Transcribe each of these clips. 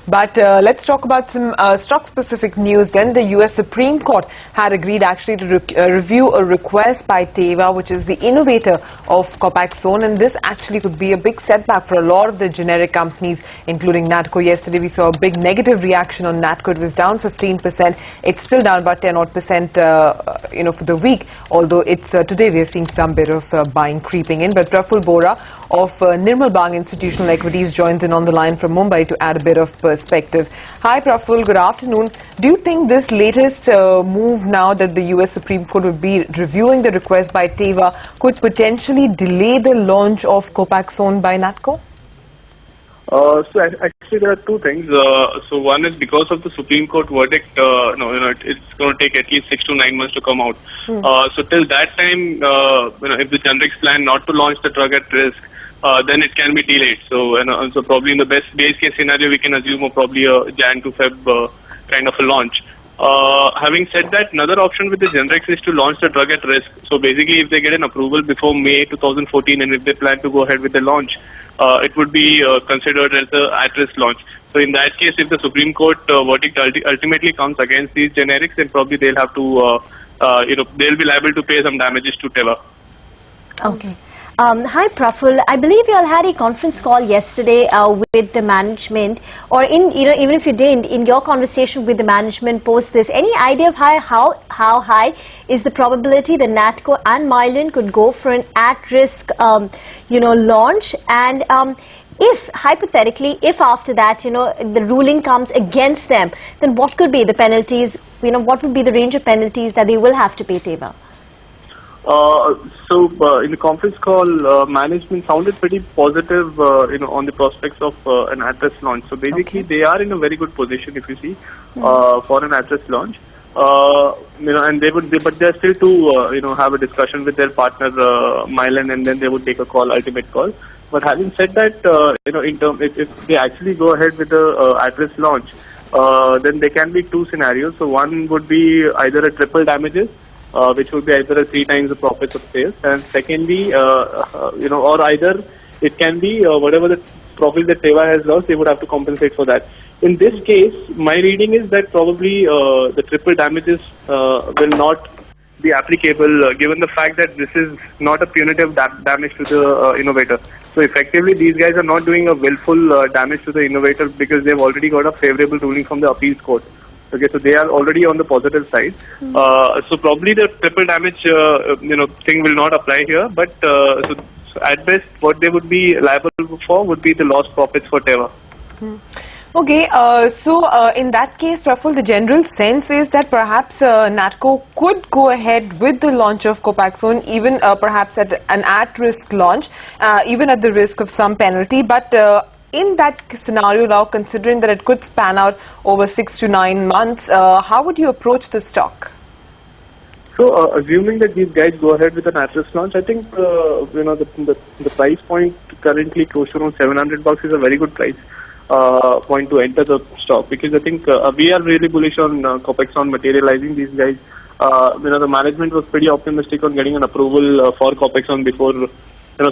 But let's talk about some stock-specific news then. The US Supreme Court had agreed actually to review a request by Teva, which is the innovator of Copaxone, and this actually could be a big setback for a lot of the generic companies, including Natco. Yesterday we saw a big negative reaction on Natco. It was down 15%. It's still down about 10% for the week, although it's today we are seeing some bit of buying creeping in. But Praful Bohra of Nirmal Institutional Equities joins in on the line from Mumbai to add a bit of perspective. Hi Praful, good afternoon. Do you think this latest move now that the US Supreme Court would be reviewing the request by Teva could potentially delay the launch of Copaxone by Natco? So actually there are two things. So one is because of the Supreme Court verdict, it's going to take at least 6 to 9 months to come out. So till that time, if the generics plan not to launch the drug at risk, then it can be delayed. So so probably in the base case scenario, we can assume probably a Jan to Feb kind of a launch. Having said that, another option with the generics is to launch the drug at risk. So basically, if they get an approval before May 2014 and if they plan to go ahead with the launch, it would be considered as the at-risk launch. So in that case, if the Supreme Court verdict ultimately comes against these generics, then probably they'll have to, they'll be liable to pay some damages to Teva. Okay. Hi Praful, I believe you all had a conference call yesterday with the management, or even if you didn't, in your conversation with the management post this, any idea of how high is the probability that Natco and Mylan could go for an at-risk launch, and if hypothetically, if after that the ruling comes against them, then what could be the penalties? What would be the range of penalties that they will have to pay Teva? In the conference call, management sounded pretty positive, on the prospects of an at-risk launch. So basically, they are in a very good position, if you see, for an at-risk launch. And but they're still to, have a discussion with their partner, Mylan, and then they would take a ultimate call. But having said that, if they actually go ahead with the at-risk launch, then there can be two scenarios. So one would be either a triple damages, which would be either 3 times the profits of sales, and secondly, or either it can be whatever the profit that Teva has lost, they would have to compensate for that. In this case, my reading is that probably the triple damages will not be applicable, given the fact that this is not a punitive damage to the innovator. So effectively, these guys are not doing a willful damage to the innovator because they've already got a favorable ruling from the appeals court. Okay, so they are already on the positive side. So probably the triple damage, thing will not apply here. But so at best, what they would be liable for would be the lost profits for Teva. Okay, so in that case, Praful, the general sense is that perhaps Natco could go ahead with the launch of Copaxone, even perhaps at an at-risk launch, even at the risk of some penalty. But in that scenario now, considering that it could span out over 6 to 9 months, how would you approach the stock? So, assuming that these guys go ahead with an at-risk launch, I think the price point currently close to around $700 is a very good price point to enter the stock, because I think we are really bullish on Copaxone materializing. These guys, the management was pretty optimistic on getting an approval for Copaxone before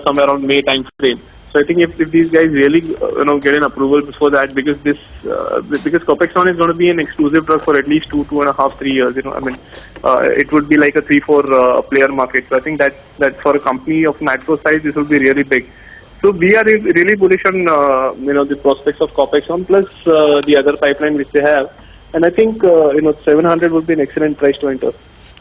somewhere around May time frame. So I think if these guys really get an approval before that, because because Copaxone is going to be an exclusive drug for at least 2.5, 3 years. It would be like a 3-4 player market. So I think that for a company of Natco size, this will be really big. So we are really bullish on the prospects of Copaxone plus the other pipeline which they have, and I think 700 would be an excellent price to enter.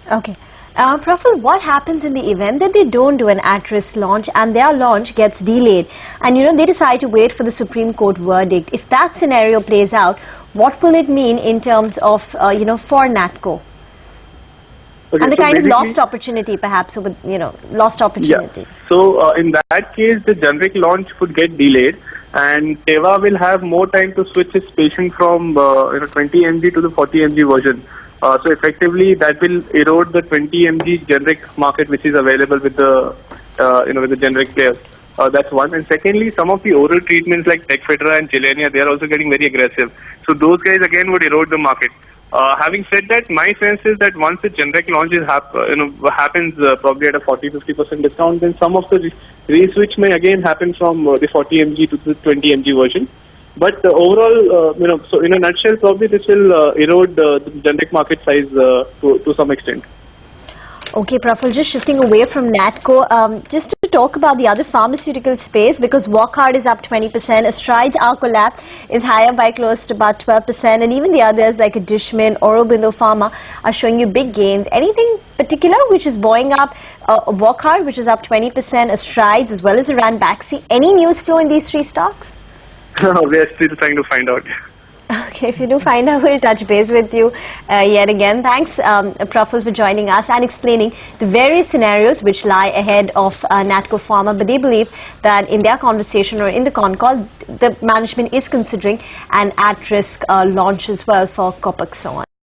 Okay. Praful, what happens in the event that they don't do an at-risk launch and their launch gets delayed, and they decide to wait for the Supreme Court verdict? If that scenario plays out, what will it mean in terms of for Natco? Okay, and the kind of lost opportunity, perhaps, lost opportunity. Yeah. So in that case, the generic launch would get delayed, and Teva will have more time to switch its patient from 20 mg to the 40 mg version. So effectively, that will erode the 20 mg generic market, which is available with the with the generic players. That's one. And secondly, some of the oral treatments like Tecfidera and Gilenya, they are also getting very aggressive. So those guys again would erode the market. Having said that, my sense is that once the generic launches happens probably at a 40-50% discount, then some of the re-switch may again happen from the 40 mg to the 20 mg version. But overall, so in a nutshell, probably this will erode the generic market size to some extent. Okay, Praful, just shifting away from Natco, just to talk about the other pharmaceutical space, because Wockhardt is up 20%, Astrides Alcolab is higher by close to about 12%, and even the others like Dishman, Aurobindo Pharma are showing you big gains. Anything particular which is buoying up Wockhardt, which is up 20%, Astrides as well as Ranbaxy? Any news flow in these three stocks? We are still trying to find out. Okay, if you do find out, we'll touch base with you yet again. Thanks, Praful, for joining us and explaining the various scenarios which lie ahead of Natco Phrama. But they believe that in their conversation or in the con call, the management is considering an at-risk launch as well for Copaxone.